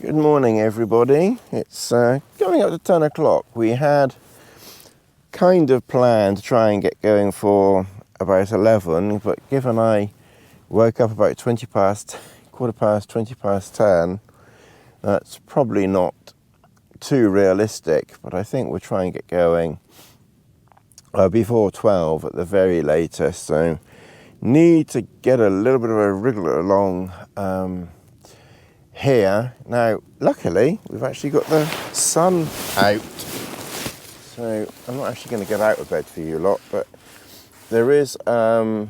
Good morning, everybody. It's going up to 10 o'clock. We had kind of planned to try and get going for about 11, but given I woke up about 20 past 10, that's probably not too realistic, but I think we'll try and get going before 12 at the very latest. So need to get a little bit of a wriggle along here. Now, luckily, we've actually got the sun out, so I'm not actually going to get out of bed for you lot, but there is a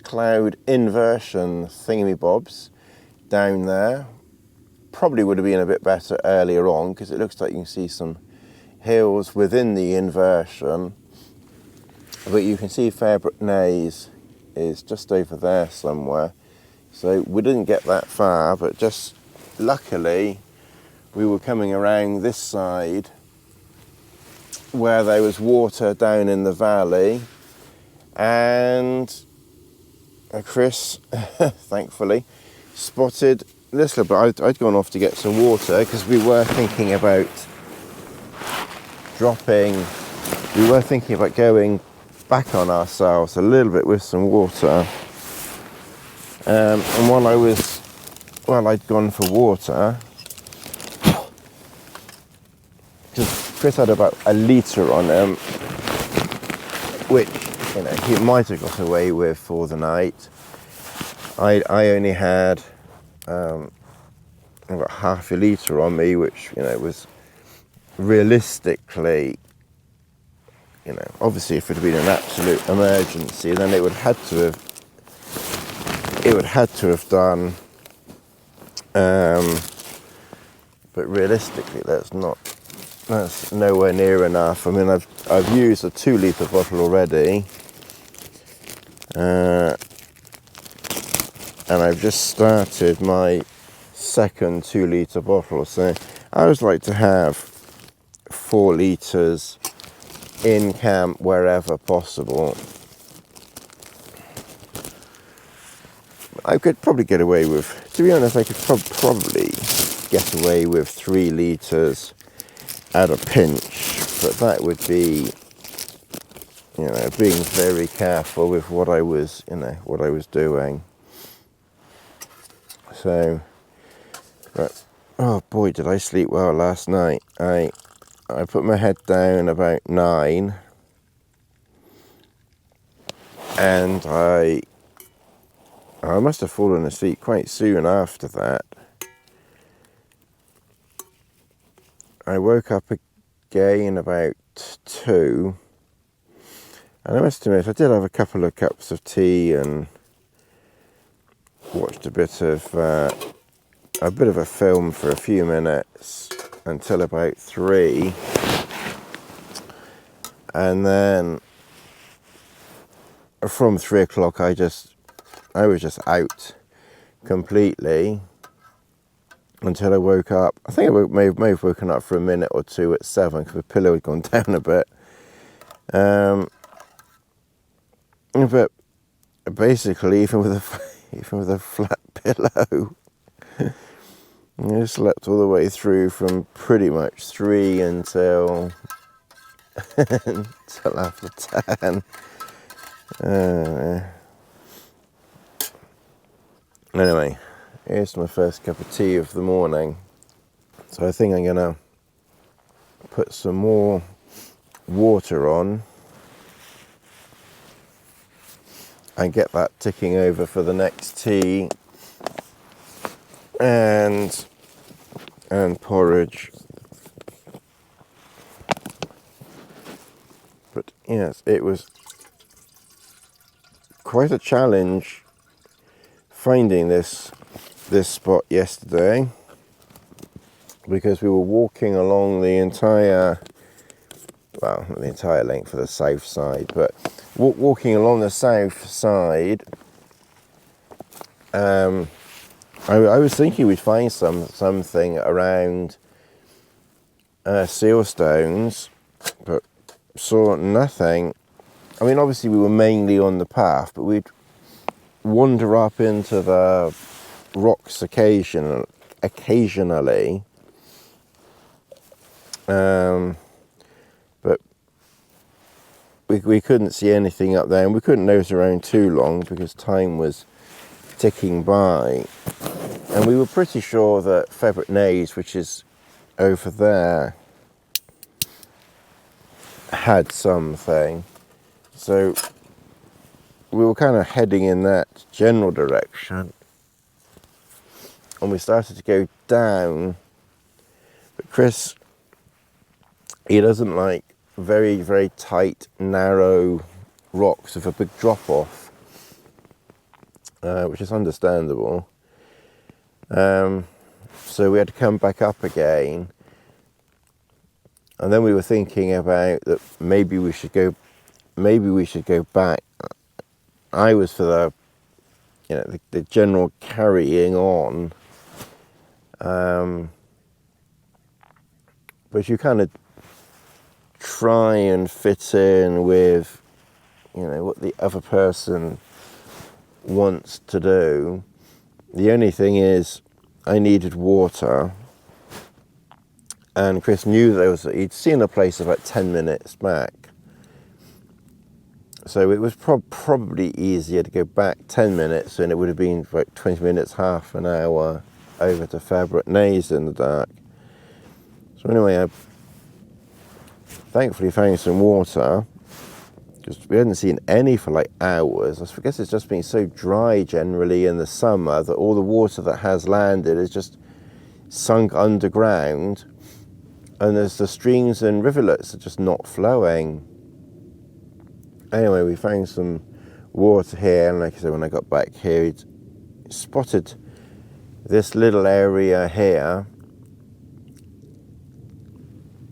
cloud inversion thingamybobs down there. Probably would have been a bit better earlier on, because it looks like you can see some hills within the inversion, but you can see Fairbrook Naze is just over there somewhere. So we didn't get that far, but just luckily we were coming around this side where there was water down in the valley, and Chris thankfully spotted this little bit. I'd gone off to get some water because we were thinking about going back on ourselves a little bit with some water. And while I'd gone for water, because Chris had about a litre on him, which, you know, he might have got away with for the night. I only had about half a litre on me, which, you know, was realistically, you know, obviously if it had been an absolute emergency, then it would have had to have done, but realistically that's nowhere near enough. I mean, I've used a 2 litre bottle already, and I've just started my second 2 litre bottle, so I always like to have 4 litres in camp wherever possible. I could probably get away with, to be honest, I could probably get away with 3 litres at a pinch, but that would be, you know, being very careful with what I was doing. So, but, oh boy, did I sleep well last night. I put my head down about 9, and I must have fallen asleep quite soon after that. I woke up again about 2, and I must admit I did have a couple of cups of tea and watched a bit of a film for a few minutes until about 3, and then from 3 o'clock I was just out completely until I woke up. I think I may have woken up for a minute or 2 at 7 because the pillow had gone down a bit. But basically, even with a flat pillow, I slept all the way through from pretty much 3 until after 10. Anyway, here's my first cup of tea of the morning. So I think I'm gonna put some more water on and get that ticking over for the next tea and porridge. But yes, it was quite a challenge finding this spot yesterday, because we were walking along the entire, well, not the entire length of the south side, but walking along the south side. I was thinking we'd find something around seal stones, but saw nothing. I mean, obviously we were mainly on the path, but we'd wander up into the rocks occasionally occasionally. But we couldn't see anything up there, and we couldn't nose around too long because time was ticking by. And we were pretty sure that EverNew, which is over there, had something. So we were kind of heading in that general direction. And we started to go down. But Chris, he doesn't like very, very tight, narrow rocks with a big drop-off, which is understandable. So we had to come back up again. And then we were thinking about that maybe we should go back. I was for the general carrying on. But you kind of try and fit in with, what the other person wants to do. The only thing is, I needed water. And Chris knew that he'd seen a place about 10 minutes back. So it was probably easier to go back 10 minutes, and it would have been about 20 minutes, half an hour over to EverNew in the dark. So anyway, I thankfully found some water, because we hadn't seen any for like hours. I guess it's just been so dry generally in the summer that all the water that has landed is just sunk underground. And there's the streams and rivulets are just not flowing. Anyway, we found some water here, and like I said, when I got back here, he'd spotted this little area here.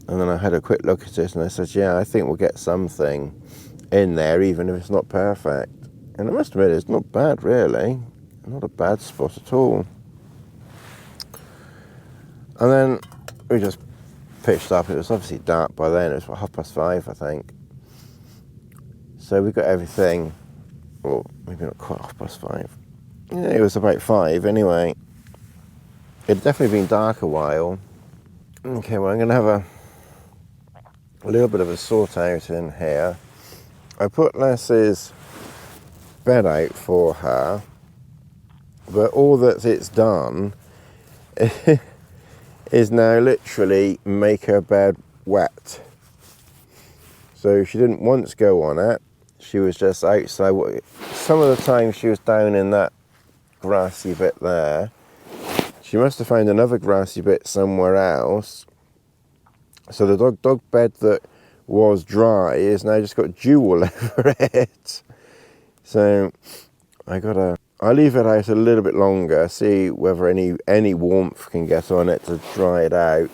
And then I had a quick look at it, and I said, yeah, I think we'll get something in there, even if it's not perfect. And I must admit, it's not bad, really. Not a bad spot at all. And then we just pitched up. It was obviously dark by then. It was about 5:30, I think. So we got everything, or maybe not quite 5:30. Yeah, it was about 5 anyway. It'd definitely been dark a while. Okay, well, I'm going to have a little bit of a sort out in here. I put Lassie's bed out for her, but all that it's done is now literally make her bed wet. So she didn't once go on it. She was just outside. Some of the time she was down in that grassy bit there. She must have found another grassy bit somewhere else. So the dog bed that was dry is now just got dew all over it. So I'll leave it out a little bit longer, see whether any warmth can get on it to dry it out,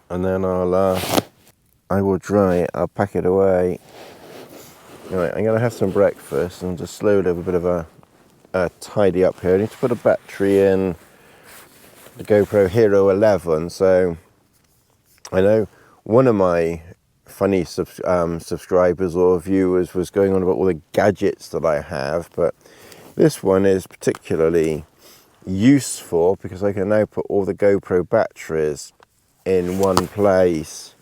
and then I will dry it. I'll pack it away. Anyway, I'm going to have some breakfast and just slowly have a bit of a tidy up here. I need to put a battery in the GoPro Hero 11. So I know one of my funny subscribers or viewers was going on about all the gadgets that I have, but this one is particularly useful because I can now put all the GoPro batteries in one place,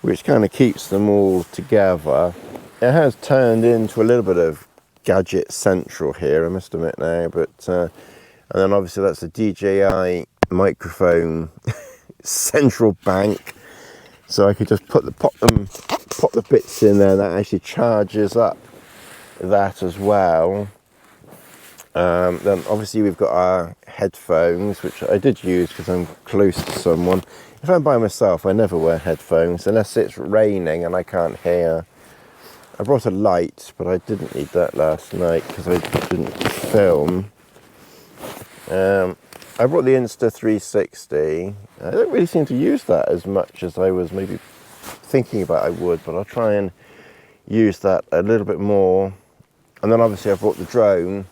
which kind of keeps them all together. It has turned into a little bit of gadget central here, I must admit now, but and then obviously that's the DJI microphone central bank, so I could just pop the bits in there. That actually charges up that as well. Then obviously we've got our headphones, which I did use because I'm close to someone. If I'm by myself, I never wear headphones unless it's raining and I can't hear. I brought a light, but I didn't need that last night because I didn't film. I brought the Insta 360. I don't really seem to use that as much as I was maybe thinking about I would, but I'll try and use that a little bit more. And then obviously I brought the drone.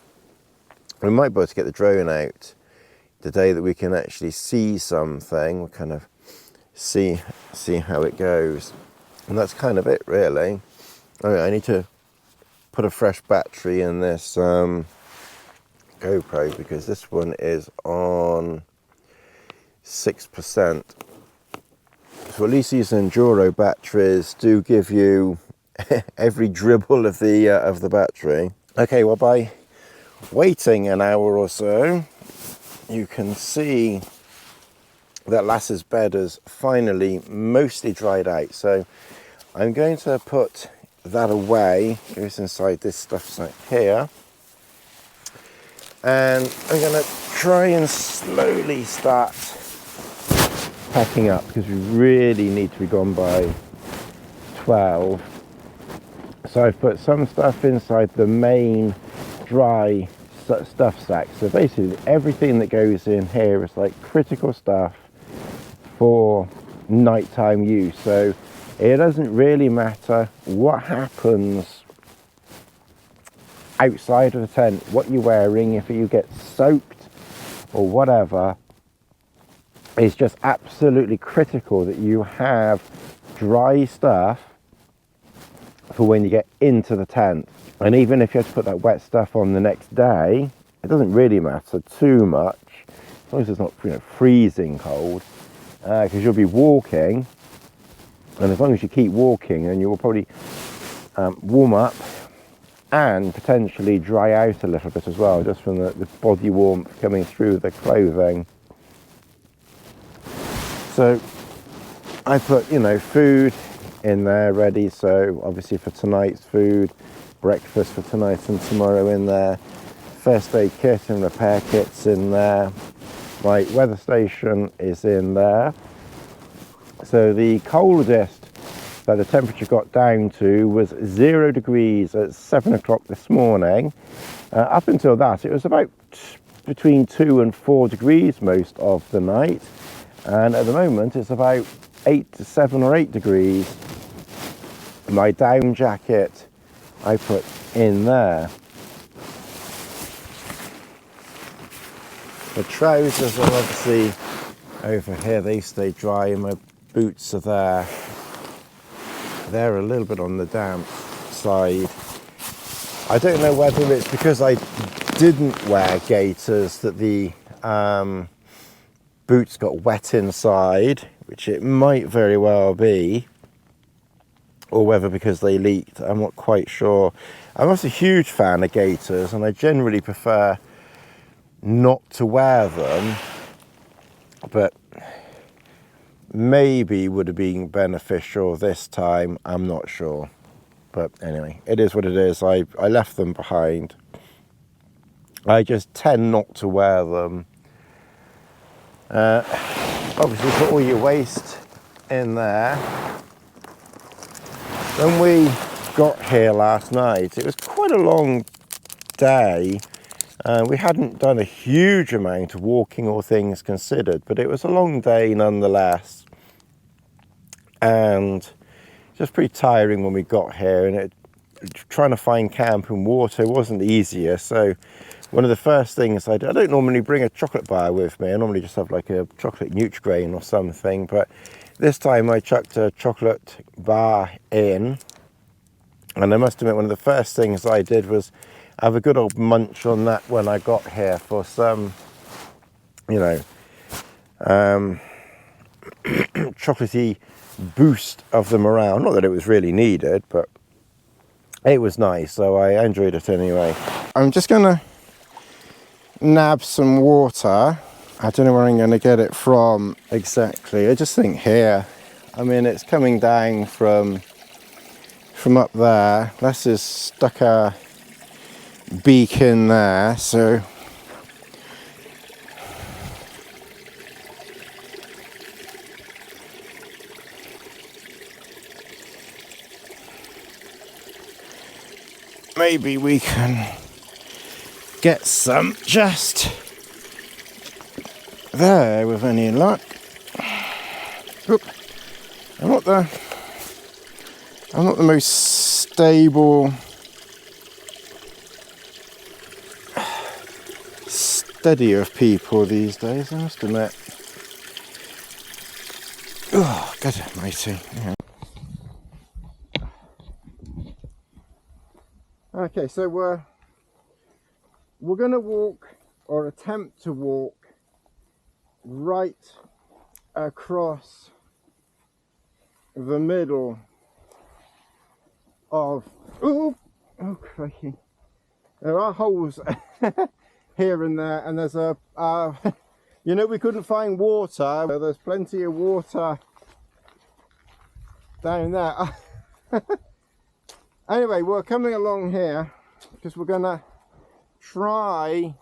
We might be able to get the drone out the day that we can actually see something. We'll kind of see how it goes. And that's kind of it, really. Okay, I need to put a fresh battery in this GoPro because this one is on 6%. So at least these Enduro batteries do give you every dribble of the battery. Okay, well, by waiting an hour or so, you can see that Lass's bed has finally mostly dried out. So I'm going to put that away. It goes inside this stuff sack here. And I'm going to try and slowly start packing up, because we really need to be gone by 12. So I've put some stuff inside the main dry stuff sack. So basically everything that goes in here is like critical stuff for nighttime use. So it doesn't really matter what happens outside of the tent, what you're wearing, if you get soaked or whatever. It's just absolutely critical that you have dry stuff for when you get into the tent. And even if you have to put that wet stuff on the next day, it doesn't really matter too much, as long as it's not, you know, freezing cold, because you'll be walking, and as long as you keep walking, then you will probably warm up and potentially dry out a little bit as well, just from the body warmth coming through the clothing. So I put, you know, food in there ready, so obviously for tonight's food, breakfast for tonight and tomorrow in there, first aid kit and repair kits in there, my weather station is in there. So the coldest that the temperature got down to was 0 degrees at 7 o'clock this morning. Up until that, it was about between 2 and 4 degrees most of the night, and at the moment it's about 7 or 8 degrees. My down jacket I put in there. The trousers are obviously over here, they stay dry, and my boots are there. They're a little bit on the damp side. I don't know whether it's because I didn't wear gaiters that the boots got wet inside, which it might very well be, or whether because they leaked. I'm not quite sure. I'm also a huge fan of gaiters, and I generally prefer not to wear them, but maybe would have been beneficial this time, I'm not sure. But anyway, it is what it is. I left them behind. I just tend not to wear them. Obviously put all your waste in there. When we got here last night, it was quite a long day. We hadn't done a huge amount of walking, all things considered, but it was a long day nonetheless. And just pretty tiring when we got here, and trying to find camp and water wasn't the easiest. So one of the first things I don't normally bring a chocolate bar with me. I normally just have like a chocolate Nutri-Grain or something, but this time I chucked a chocolate bar in, and I must admit one of the first things I did was have a good old munch on that when I got here for some, you know, chocolatey boost of the morale. Not that it was really needed, but it was nice, so I enjoyed it anyway. I'm just gonna nab some water. I don't know where I'm gonna get it from exactly. I just think here. I mean, it's coming down from up there. Let's just stuck a beak in there, so maybe we can get some just there with any luck. Oop. I'm not the most stable, steady of people these days, I must admit. Oh, God almighty. Yeah. Okay, so we're going to walk, or attempt to walk, right across the middle of, oh crikey, there are holes here and there, and there's a you know, we couldn't find water. There's plenty of water down there. Anyway, we're coming along here because we're gonna try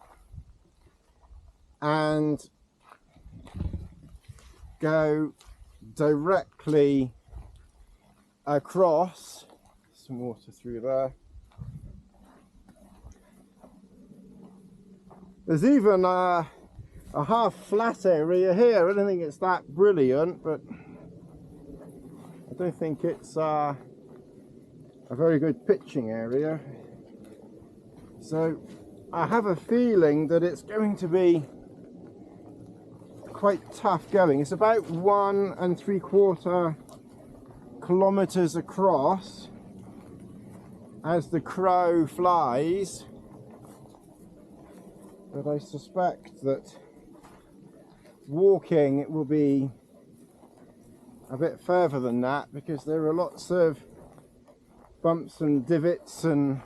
and go directly across. Some water through there. There's even a half flat area here. I don't think it's that brilliant, but I don't think it's a very good pitching area. So I have a feeling that it's going to be quite tough going. It's about 1 3/4 kilometers across as the crow flies, but I suspect that walking it will be a bit further than that, because there are lots of bumps and divots and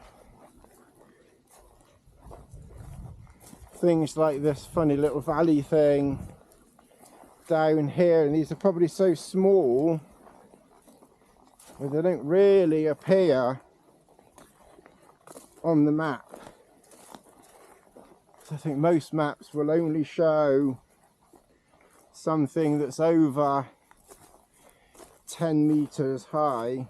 things like this funny little valley thing down here, and these are probably so small that they don't really appear on the map. So I think most maps will only show something that's over 10 meters high.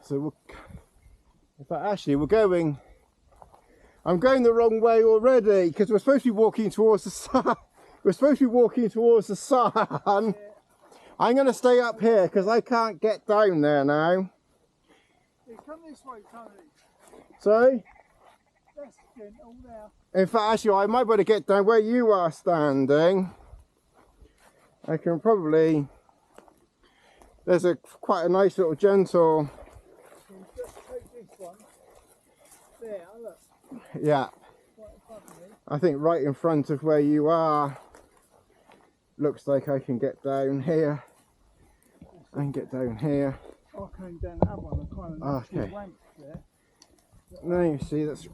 So in fact, actually I'm going the wrong way already, because we're supposed to be walking towards the sun. We're supposed to be walking towards the sun. Yeah. I'm going to stay up here because I can't get down there now. Yeah, come this way, Tony. Sorry? That's gentle now. In fact, actually, I might be able to get down where you are standing. I can probably... There's quite a nice little gentle... Just take this one. There, look. Yeah. I think right in front of where you are. Looks like I can get down here. I can get down here. I came down that one. I kind of okay. ramp there. Now you see that's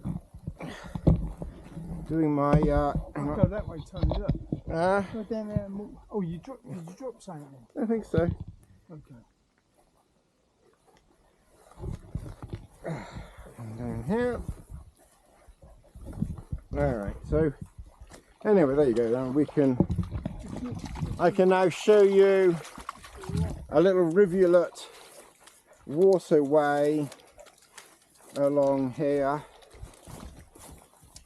doing my. I'll go that way, Tony. Look. Go down there and walk. Oh, did you drop something? I think so. Okay. And down here. Alright, so anyway, there you go. Then I can now show you a little rivulet waterway along here.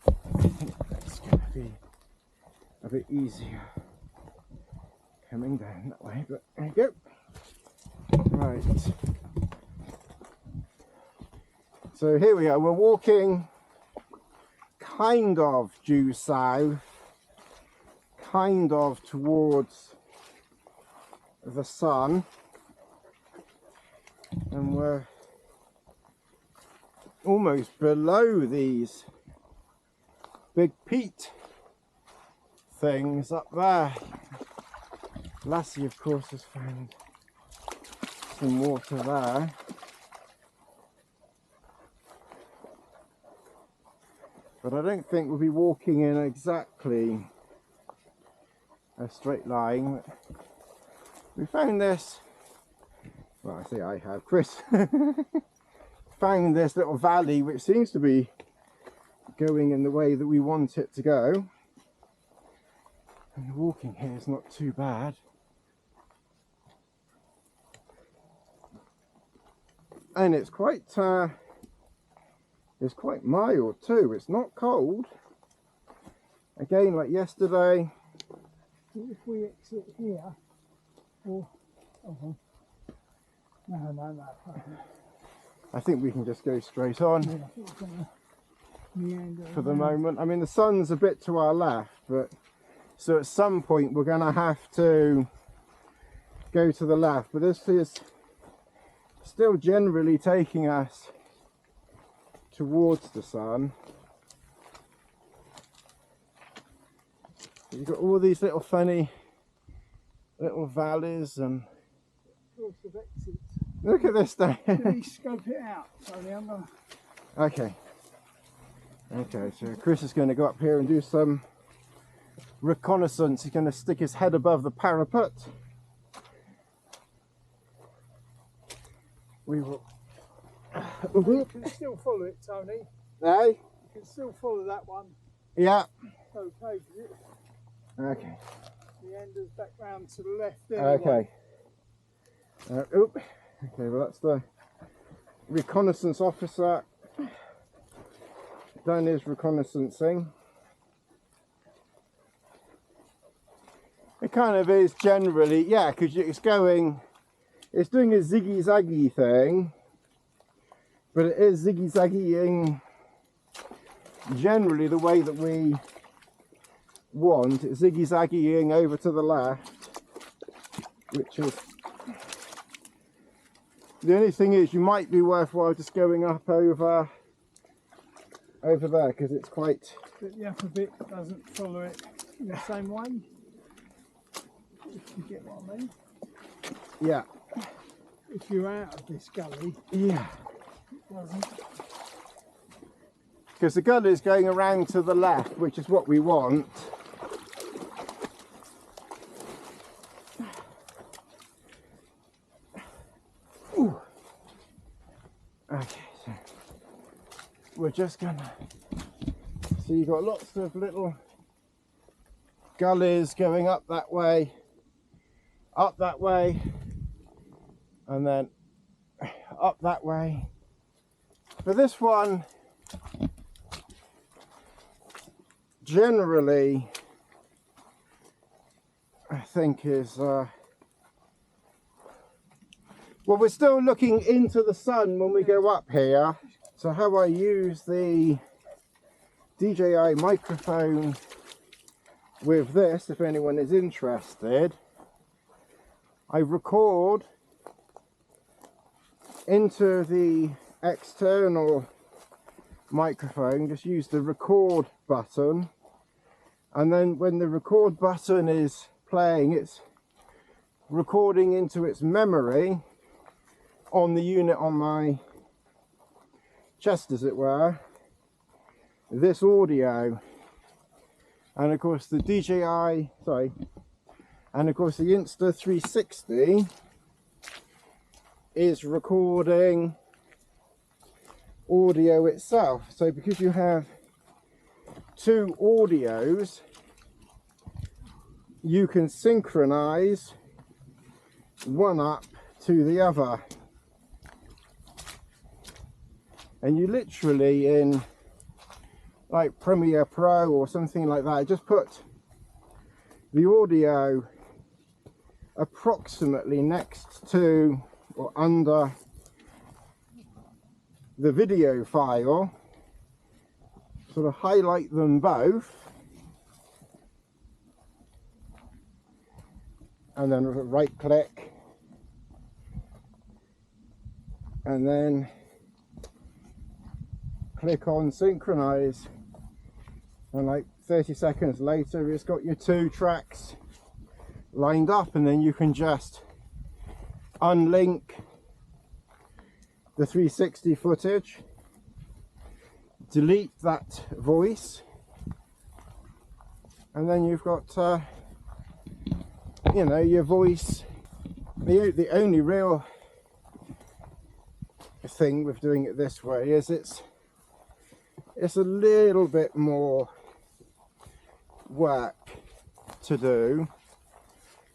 I think that's going to be a bit easier coming down that way, but there you go. Right. So here we are. We're walking kind of due south, kind of towards the sun, and we're almost below these big peat things up there. Lassie, of course, has found some water there. But I don't think we'll be walking in exactly a straight line. We found this, well, I say I have, Chris found this little valley which seems to be going in the way that we want it to go. And the walking here is not too bad. And it's quite mild too. It's not cold. Again, like yesterday. If we exit here, or no. I think we can just go straight on. Yeah, I think we're gonna meander for the around. moment. I mean, the sun's a bit to our left, but so at some point we're going to have to go to the left. But this is still generally taking us towards the sun. You've got all these little funny little valleys and Course of exits. look at this thing. Let me scope it out. Sorry, I'm gonna... Okay. Okay, so Chris is going to go up here and do some reconnaissance. He's going to stick his head above the parapet. We will. You can still follow it, Tony. Hey? You can still follow that one. Yeah. Okay. Okay. The end is back round to the left anyway. Okay. Oop. Okay, well that's the reconnaissance officer. Done his reconnaissancing. It kind of is generally, yeah, because it's doing a ziggy-zaggy thing, but it is ziggy-zaggying generally the way that we want. It's ziggy-zaggying over to the left, which is, the only thing is you might be worthwhile just going up over there because it's quite... But the upper bit doesn't follow it in the same way. If you get what I mean. Yeah. If you're out of this gully, Yeah. it doesn't. Because the gully is going around to the left, which is what we want. Ooh. Okay, so we're just gonna, so you've got lots of little gullies going up that way, and then up that way. For this one, generally, I think is, well, we're still looking into the sun when we go up here. So how I use the DJI microphone with this, if anyone is interested, I record into the external microphone, just use the record button, and then when the record button is playing, it's recording into its memory on the unit on my chest, as it were, this audio. And of course the DJI, and of course the Insta360 is recording audio itself. So because you have two audios, you can synchronize one up to the other. And you literally, in like Premiere Pro or something like that, just put the audio approximately next to or under the video file, sort of highlight them both, and then right click, and then click on synchronize, and like 30 seconds later it's got your two tracks lined up, and then you can just unlink the 360 footage, delete that voice, and then you've got you know, your voice. The only real thing with doing it this way is it's a little bit more work to do,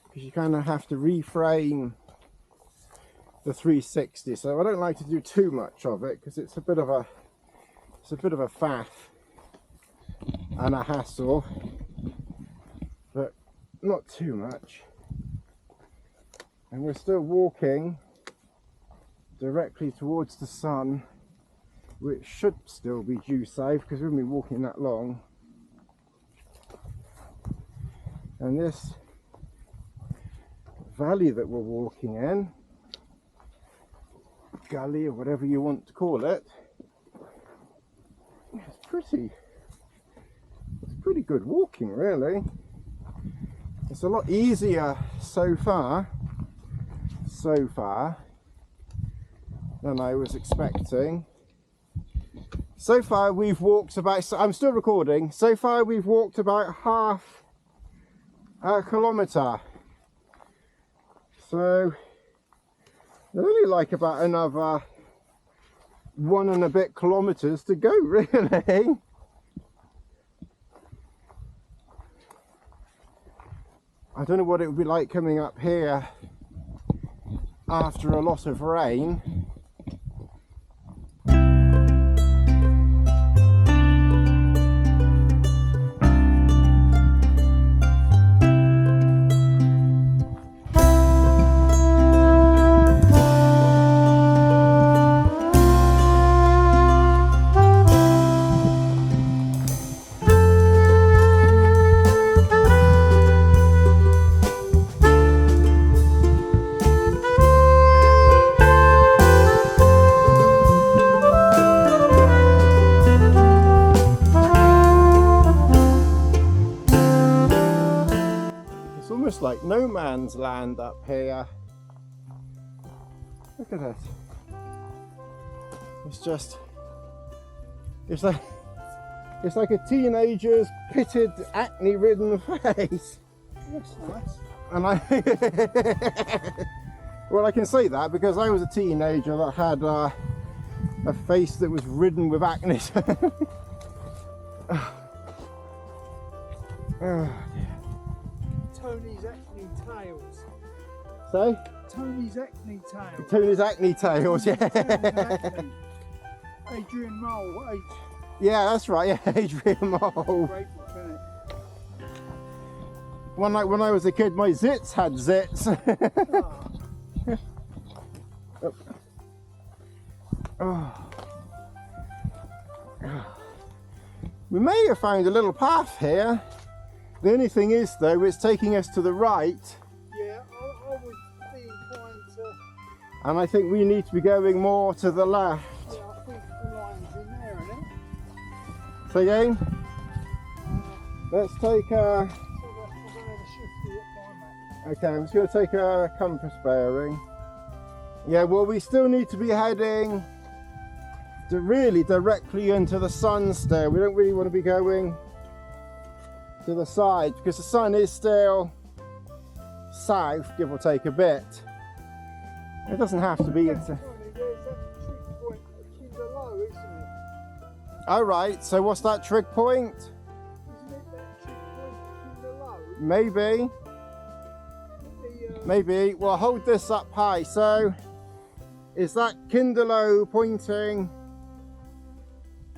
because you kind of have to reframe the 360. So I don't like to do too much of it because it's a bit of a faff and a hassle, but not too much. And we're still walking directly towards the sun, which should still be due south because we've been walking that long. And this valley that we're walking in, gully or whatever you want to call it, it's pretty good walking, really. It's a lot easier so far than I was expecting. So far we've walked about, I'm still recording, so far we've walked about half a kilometre. So there's only like about another 1 and a bit kilometres to go, really. I don't know what it would be like coming up here after a lot of rain. Like no man's land up here. Look at it. It's like a teenager's pitted, acne-ridden face. That's nice. And well, I can say that because I was a teenager that had a face that was ridden with acne. Tony's acne tails. So? Tony's acne tails. Tony's acne tails, yeah. Adrian Mole. Yeah, that's right, yeah, Adrian Mole. When I was a kid, my zits had zits. Oh. We may have found a little path here. The only thing is, though, it's taking us to the right. Yeah, I would be inclined to... And I think we need to be going more to the left. Yeah, I think the line's in there, isn't it? So again, let's take a... Okay, I'm just going to take a compass bearing. Yeah, well, we still need to be heading really directly into the sun still. We don't really want to be going to the side because the sun is still south, give or take a bit. It doesn't have to be. All right, so what's that trig point? Maybe. Maybe. Well, hold this up high. So, is that Kinderlow pointing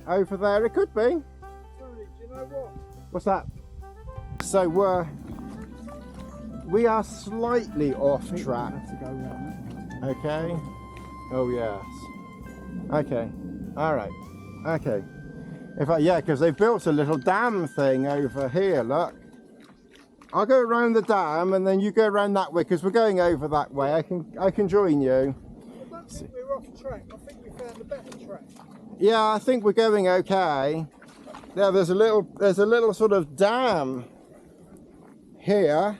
over there? It could be. Tony, do you know what? What's that? So we are slightly off track. Okay. Oh yes. Okay. All right. Okay. In fact, yeah, because they've built a little dam thing over here. Look. I'll go around the dam and then you go around that way because we're going over that way. I can join you. I don't think we're off track. I think we found a better track. Yeah, I think we're going okay. Yeah, there's a little sort of dam here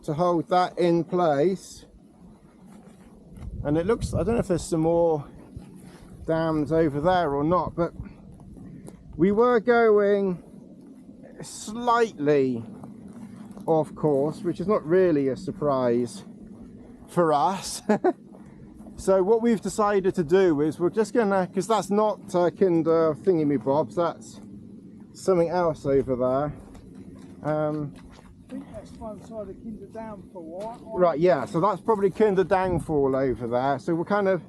to hold that in place. And it looks, I don't know if there's some more dams over there or not, but we were going slightly off course, which is not really a surprise for us. So what we've decided to do is we're just gonna, because that's not Kinder thingy-me-bobs, that's something else over there. I think that's one side of Kinder Downfall, right? Yeah, so that's probably Kinder Downfall over there. So we're kind of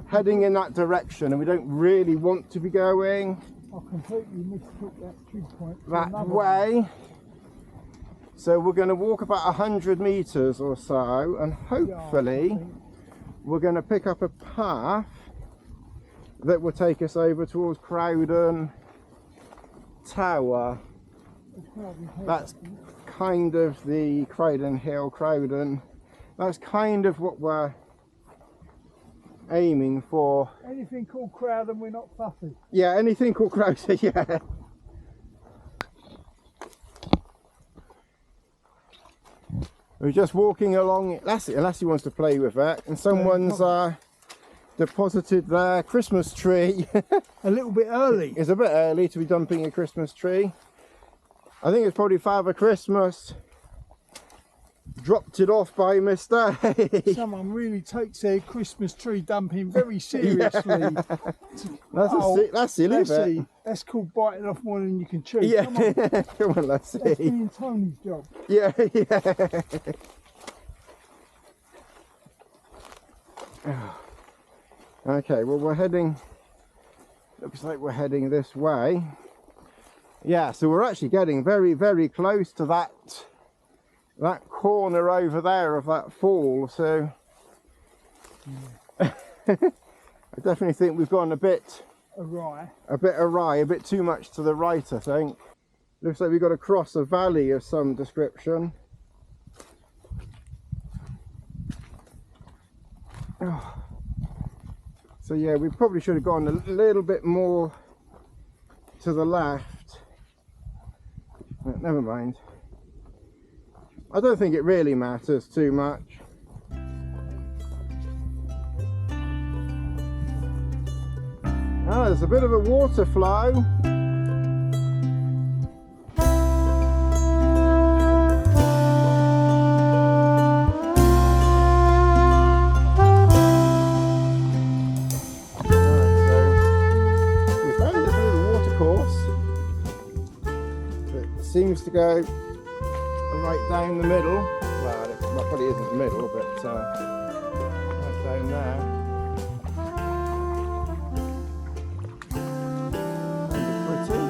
heading in that direction, and we don't really want to be going I completely mistook that trig point that way. So we're going to walk about 100 meters or so, and hopefully we're going to pick up a path that will take us over towards Crowden Tower. That's kind of the Crowden Hill, Crowden. That's kind of what we're aiming for. Anything called Crowden, we're not fussy. Yeah, anything called Crowden, yeah. We're just walking along. Lassie wants to play with that, and someone's deposited their Christmas tree. A little bit early. It's a bit early to be dumping a Christmas tree. I think it's probably Father Christmas dropped it off by mistake. Someone really takes their Christmas tree dumping very seriously. Yeah. That's silly, Lassie, that's called biting off more than you can chew. Yeah. Come on. Come on, Lassie. That's me and Tony's job. Yeah, Okay, well we're heading, looks like we're heading this way. Yeah, so we're actually getting very, very close to that corner over there of that fall, so I definitely think we've gone a bit awry, a bit too much to the right, I think. Looks like we've got to cross a valley of some description. Oh. So yeah, we probably should have gone a little bit more to the left, but never mind. I don't think it really matters too much. Oh, there's a bit of a water flow. Seems to go right down the middle. Well, it probably isn't the middle, but right down there. Pretty.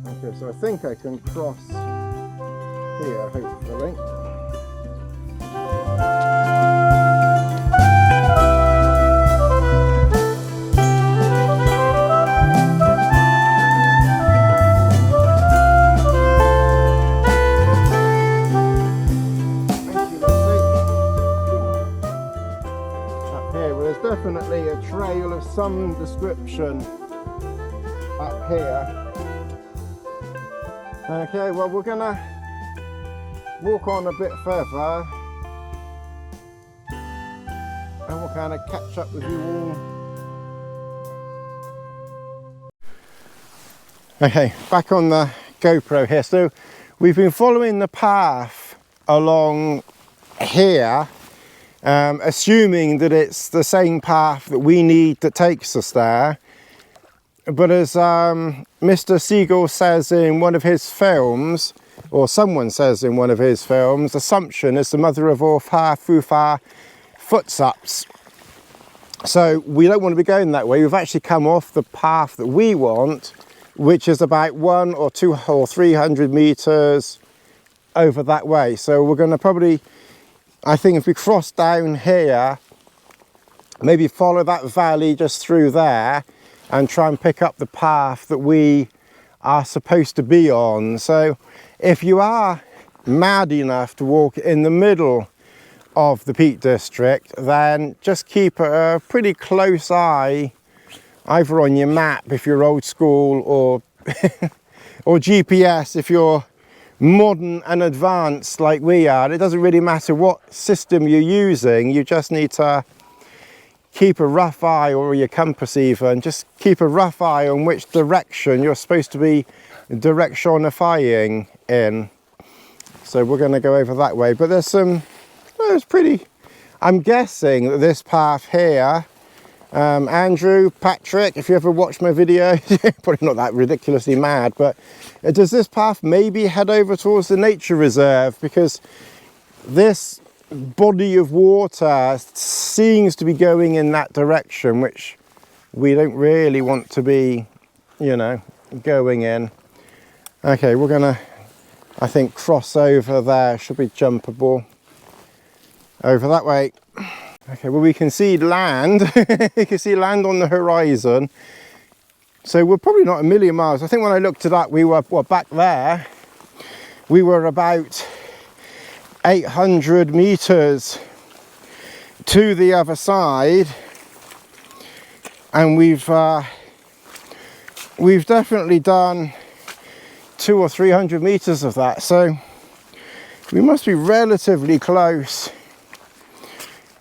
Okay, so I think I can cross here, hopefully. Definitely a trail of some description up here. Okay, well we're gonna walk on a bit further and we'll kind of catch up with you all. Okay, back on the GoPro here. So we've been following the path along here, assuming that it's the same path that we need that takes us there. But as Mr. Siegel says in one of his films, or someone says in one of his films, assumption is the mother of all far footsups. So we don't want to be going that way. We've actually come off the path that we want, which is about 100 or 200 or 300 meters over that way. So we're going to probably, I think if we cross down here, maybe follow that valley just through there and try and pick up the path that we are supposed to be on. So if you are mad enough to walk in the middle of the Peak District, then just keep a pretty close eye either on your map if you're old school, or or GPS if you're modern and advanced like we are. It doesn't really matter what system you're using, you just need to keep a rough eye, or your compass even, just keep a rough eye on which direction you're supposed to be directionifying in. So we're going to go over that way, but there's some, well, it's pretty, I'm guessing that this path here, Andrew, Patrick, if you ever watch my video, probably not that ridiculously mad, but does this path maybe head over towards the nature reserve? Because this body of water seems to be going in that direction, which we don't really want to be, you know, going in. Okay, we're gonna, I think, cross over there. Should be jumpable over that way. Okay, well, we can see land. You can see land on the horizon. So we're probably not a million miles. I think when I looked it up, we were, well, back there, we were about 800 meters to the other side. And we've definitely done 200 or 300 meters of that, so we must be relatively close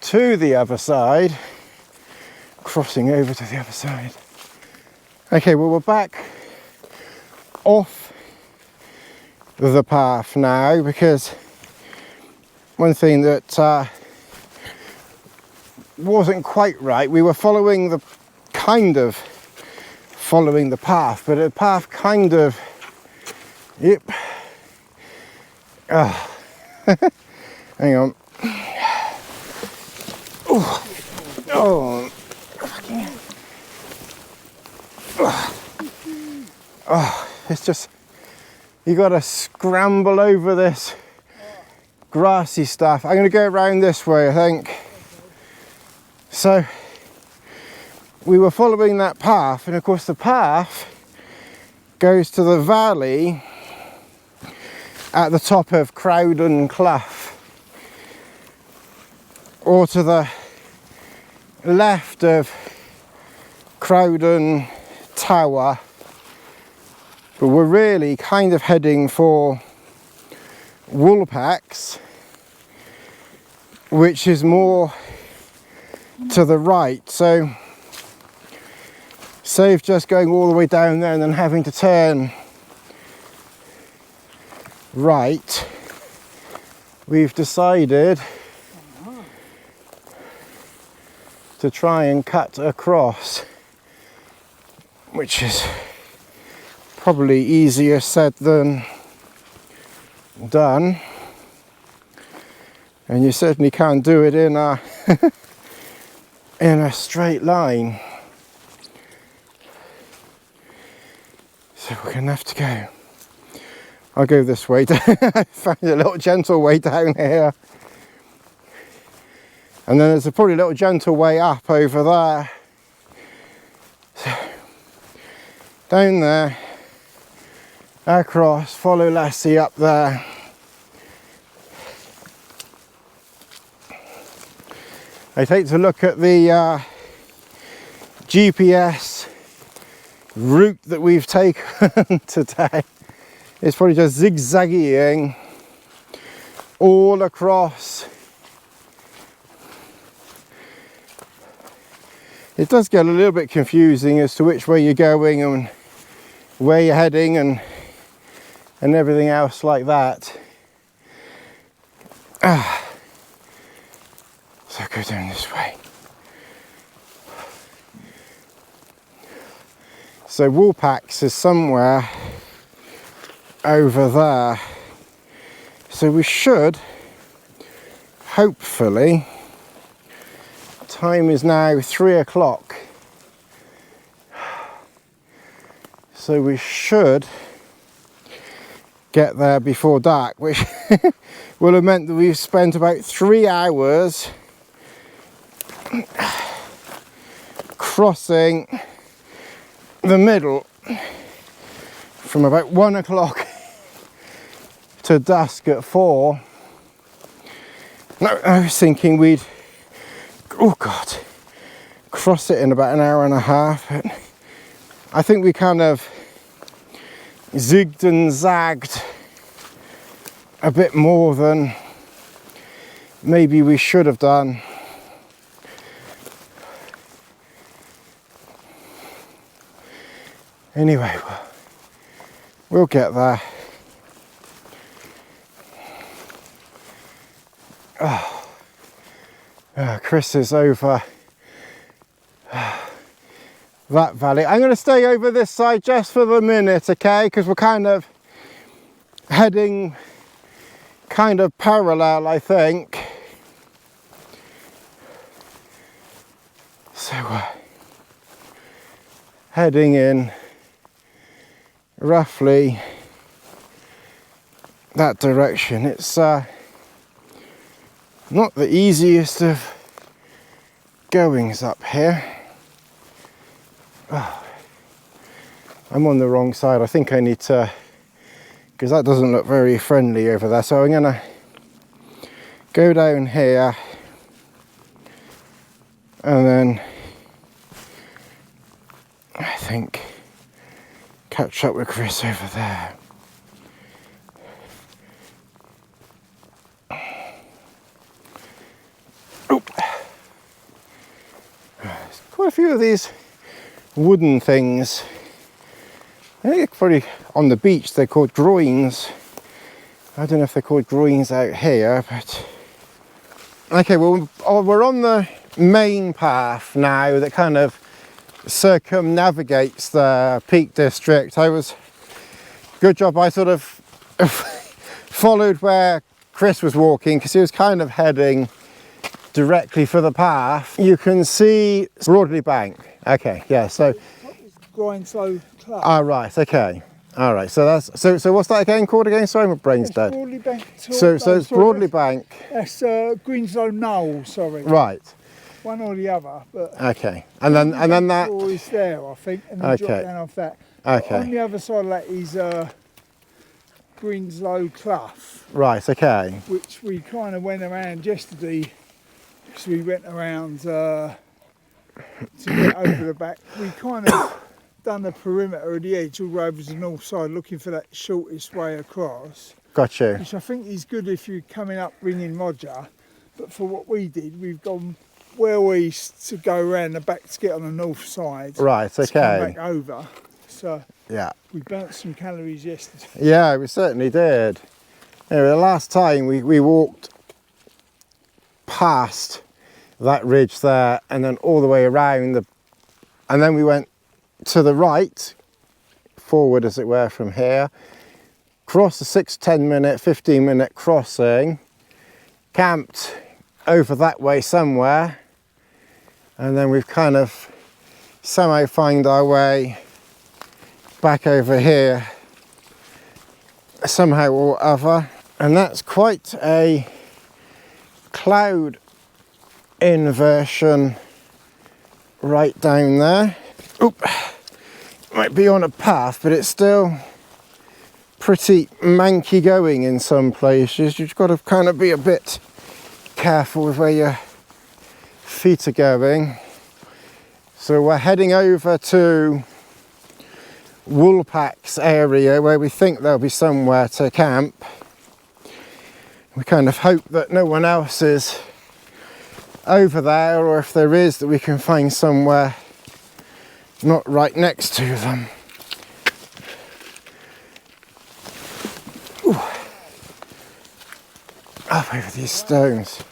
to the other side, crossing over to the other side. Okay, well, we're back off the path now, because one thing that wasn't quite right, we were following the path, but the path kind of, yep. Hang on. Oh, it's just, you gotta scramble over this grassy stuff. I'm gonna go around this way, I think. So we were following that path, and of course the path goes to the valley at the top of Crowden Clough, or to the left of Crowden Tower, but we're really kind of heading for Woolpacks, which is more to the right. So save just going all the way down there and then having to turn right, we've decided to try and cut across, which is probably easier said than done, and you certainly can't do it in a in a straight line, so we're gonna have to go. I'll go this way. I found a little gentle way down here, and then there's probably a little gentle way up over there. So, down there, across, follow Lassie up there. I take to look at the GPS route that we've taken today. It's probably just zigzagging all across. It does get a little bit confusing as to which way you're going and where you're heading and everything else like that. So go down this way. So Woolpacks is somewhere over there, so we should hopefully, time is now 3 o'clock, so we should get there before dark, which will have meant that we've spent about 3 hours crossing the middle from about 1 o'clock to dusk at 4. Now, I was thinking we'd, oh God, cross it in about an hour and a half. But I think we kind of zigged and zagged a bit more than maybe we should have done. Anyway, we'll get there. Chris is over that valley. I'm going to stay over this side just for the minute, okay? Because we're kind of heading kind of parallel, I think. So we're heading in roughly that direction. It's not the easiest of goings up here. Oh, I'm on the wrong side. I think I need to, because that doesn't look very friendly over there. So I'm gonna go down here and then I think catch up with Chris over there. quite a few of these wooden things. I think probably on the beach they're called groins. I don't know if they're called groins out here, but okay, well we're on the main path now that kind of circumnavigates the Peak District. Good job I sort of followed where Chris was walking, because he was kind of heading directly for the path. You can see Broadley Bank. Okay, yeah, so Grinslow Club. ah, right, okay. All right, so that's so what's that again called again? Sorry, my brain's dead. Broadley Bank. So it's Broadley Bank. That's Grinslow Knoll, sorry. Right. One or the other, but okay. And then that is there, I think, and then drop down off that. Okay. On the other side of that is Grinslow Clough. Right, okay. Which we kind of went around yesterday, because we went around to get over the back. We kind of done the perimeter of the edge all over the north side, looking for that shortest way across. Got you. Which I think is good if you're coming up ringing Roger, but for what we did, we've gone well east to go around the back to get on the north side. Right, okay. To come back over. So yeah, we burnt some calories yesterday. Yeah, we certainly did. Anyway, the last time we walked past that ridge there and then all the way around and then we went to the right, forward as it were from here, crossed the 6-10 minute, 15 minute crossing, camped over that way somewhere, and then we've kind of somehow find our way back over here somehow or other. And that's quite a cloud inversion right down there. Oop, might be on a path, but it's still pretty manky going in some places. You've got to kind of be a bit careful with where your feet are going. So we're heading over to Woolpacks area where we think there'll be somewhere to camp. We kind of hope that no one else is over there, or if there is, that we can find somewhere not right next to them. Ooh. Up over these stones.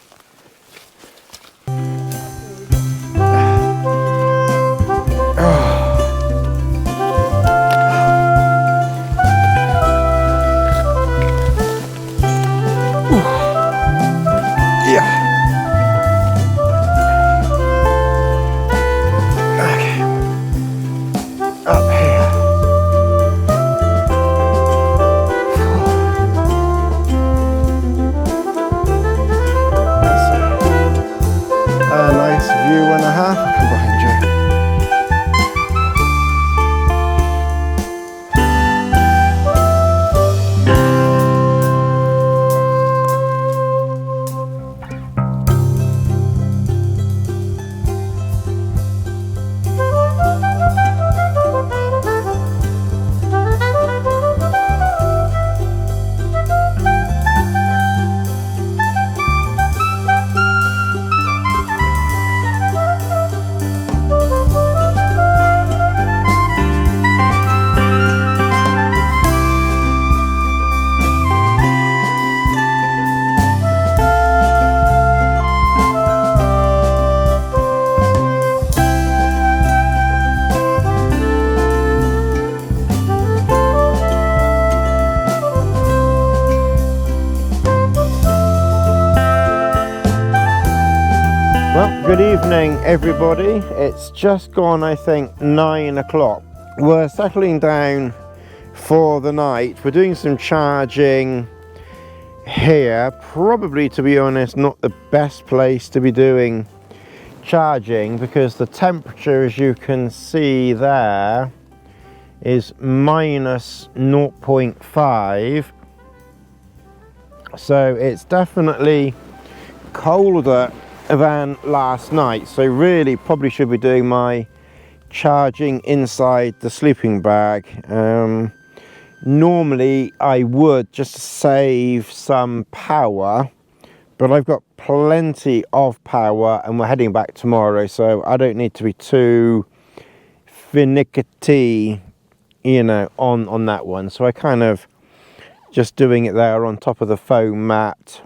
Good evening everybody, it's just gone I think 9 o'clock. We're settling down for the night. We're doing some charging here, probably to be honest not the best place to be doing charging because the temperature, as you can see there, is minus 0.5, so it's definitely colder than last night, so really probably should be doing my charging inside the sleeping bag. Normally I would, just to save some power, But I've got plenty of power and we're heading back tomorrow, so I don't need to be too finicky, you know, on that one. So I kind of just doing it there on top of the foam mat.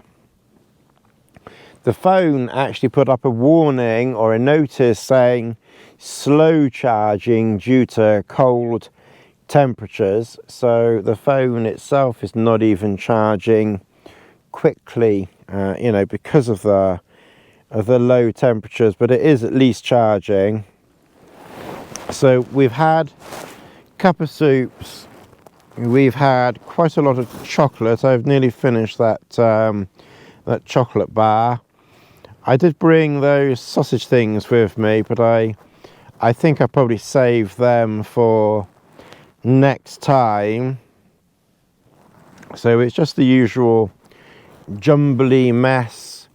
The phone actually put up a warning or a notice saying slow charging due to cold temperatures. So the phone itself is not even charging quickly, you know, because of the low temperatures, but it is at least charging. So we've had a cup of soups, we've had quite a lot of chocolate. I've nearly finished that that chocolate bar. I did bring those sausage things with me, but I think I probably saved them for next time. So it's just the usual jumbly mess,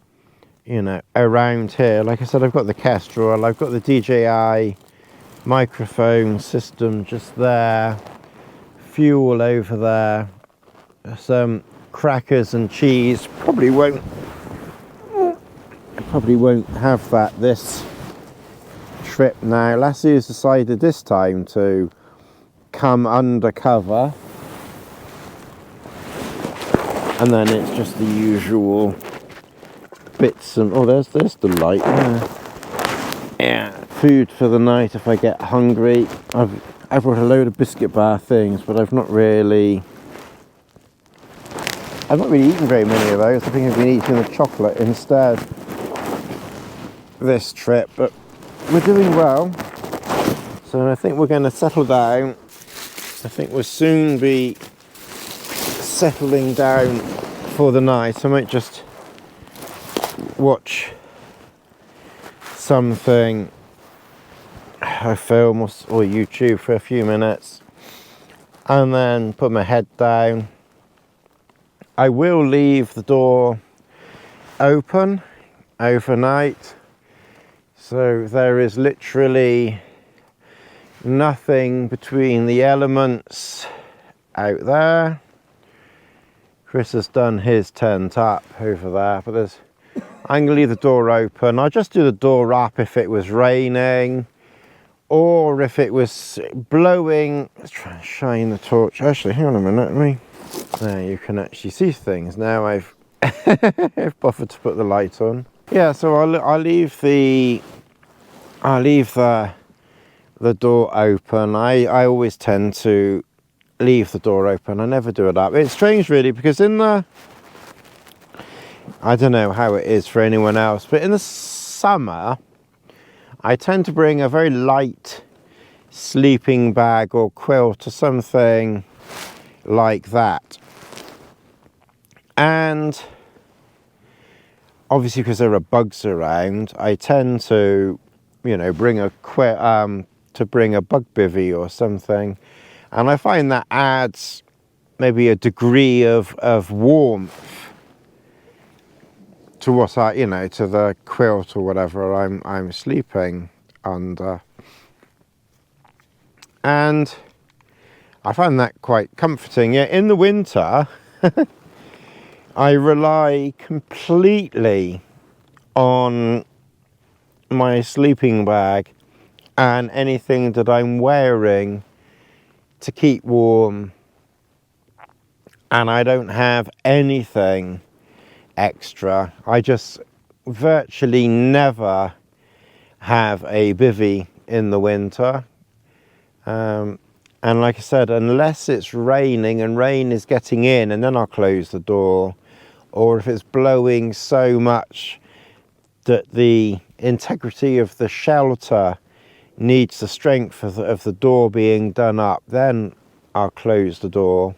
you know, around here. Like I said, I've got the Kestrel, I've got the DJI microphone system just there, fuel over there, some crackers and cheese. Probably won't have that this trip now. Lassie has decided this time to come undercover, and then it's just the usual bits and there's the light there. Yeah, food for the night if I get hungry. I've brought a load of biscuit bar things, but I've not really eaten very many of those. I think I've been eating the chocolate instead this trip, but we're doing well. So I think we're going to settle down. I think we'll soon be settling down for the night. I might just watch something, a film or YouTube for a few minutes, and then put my head down. I will leave the door open overnight, so there is literally nothing between the elements out there. Chris has done his tent up over there, but I'm going to leave the door open. I'll just do the door up if it was raining or if it was blowing. Let's try and shine the torch. Actually, hang on a minute. There, you can actually see things now. I've bothered to put the light on. Yeah, so I'll leave the door open. I always tend to leave the door open. I never do it up. It's strange really, because I don't know how it is for anyone else, but in the summer I tend to bring a very light sleeping bag or quilt or something like that, and obviously because there are bugs around, I tend to, you know, bring a bug bivvy or something, and I find that adds maybe a degree of warmth to what to the quilt or whatever I'm sleeping under, and I find that quite comforting. Yeah, in the winter I rely completely on my sleeping bag and anything that I'm wearing to keep warm, and I don't have anything extra. I just virtually never have a bivvy in the winter, and like I said, unless it's raining and rain is getting in, and then I'll close the door, or if it's blowing so much that the integrity of the shelter needs the strength of the door being done up, then I'll close the door.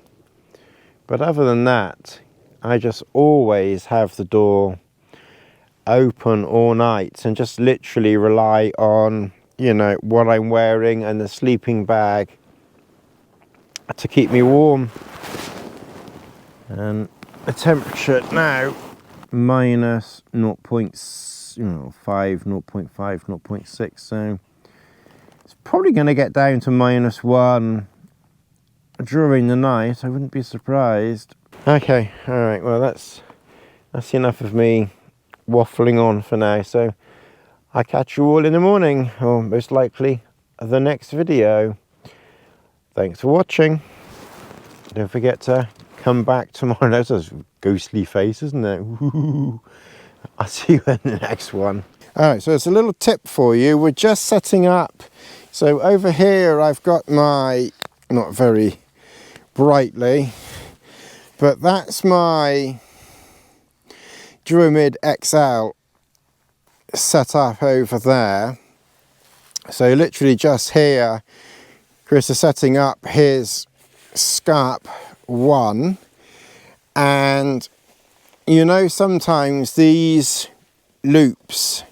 But other than that, I just always have the door open all night and just literally rely on, you know, what I'm wearing and the sleeping bag to keep me warm. And the temperature now minus 0.5, 0.5, 0.6, so it's probably going to get down to -1 during the night. I wouldn't be surprised. Okay, all right, well, let's that's enough of me waffling on for now. So I'll catch you all in the morning, or most likely the next video. Thanks for watching. Don't forget to come back tomorrow. That's a ghostly face, isn't it? Ooh. I'll see you in the next one. All right, so it's a little tip for you. We're just setting up. So over here I've got my, not very brightly, but that's my Duomid XL set up over there. So literally just here, Chris is setting up his Scarp 1, and you know, sometimes these loops,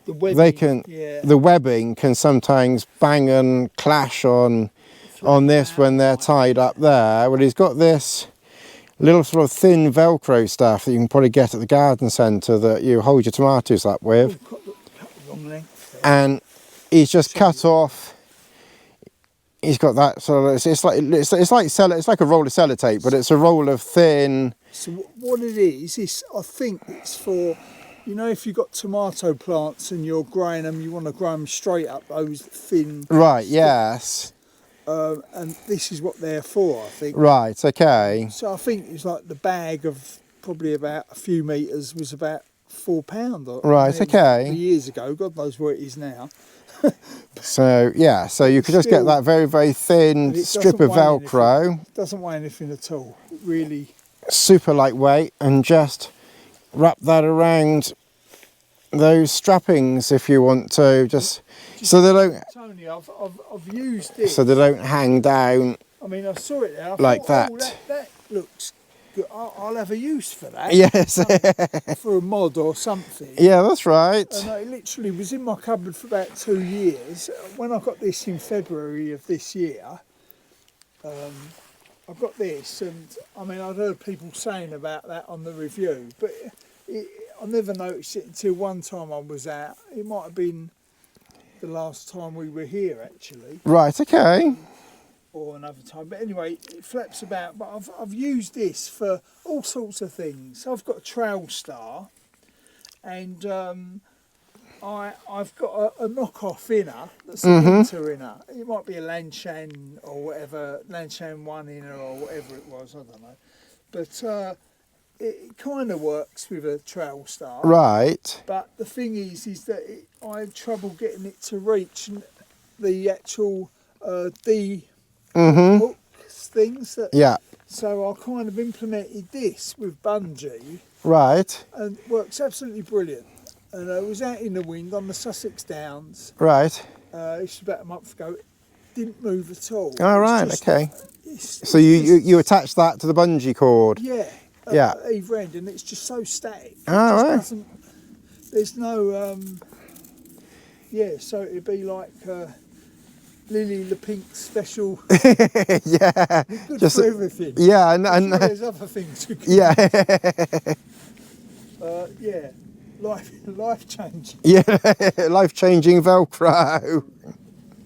The webbing, they can, yeah. the webbing can sometimes bang and clash on this when they're tied up there. Well, he's got this little sort of thin Velcro stuff that you can probably get at the garden centre that you hold your tomatoes up with. Cut the wrong length there. And he's just cut off. He's got that sort of. It's like a roll of sellotape, but it's a roll of thin. So what it is I think it's for, you know, if you've got tomato plants and you're growing them, you want to grow them straight up those thin. Right. Yes. And this is what they're for, I think. Right. Okay. So I think it's like the bag of probably about a few metres was about £4. Or Right. Okay. Years ago, God knows where it is now. So yeah, so you could just get that very, very thin strip of Velcro. It doesn't weigh anything at all. It really. Super lightweight, and just wrap that around those strappings if you want to, just so they don't. Tony, I've used this. So they don't hang down. I mean, I saw it there. Like thought, that. Oh, that looks good. I'll have a use for that. Yes. For a mod or something. Yeah, that's right. And it literally was in my cupboard for about 2 years. When I got this in February of this year, I got this, and I mean, I'd heard people saying about that on the review, but I never noticed it until one time I was out. It might have been the last time we were here, actually. Right. Okay. Or another time, but anyway, it flaps about. But I've used this for all sorts of things. I've got a trail star, and I've got a knockoff inner that's a winter inner. It might be a Lanshan or whatever, Lanshan 1 inner or whatever it was, I don't know. But it kind of works with a trail star. Right. But the thing is that I had trouble getting it to reach the actual hooks things. Yeah. So I kind of implemented this with bungee. Right. And it works absolutely brilliant. And I was out in the wind on the Sussex Downs. Right. This was about a month ago. It didn't move at all. All right. Just, Okay. So you attach that to the bungee cord. Yeah. Yeah. At either end, and it's just so static. All right. There's no. Yeah. So it'd be like. Lily the Pink special. Yeah. Good just for everything. Yeah, and there's other things. Yeah. Yeah. Life changing. Yeah. Life changing Velcro.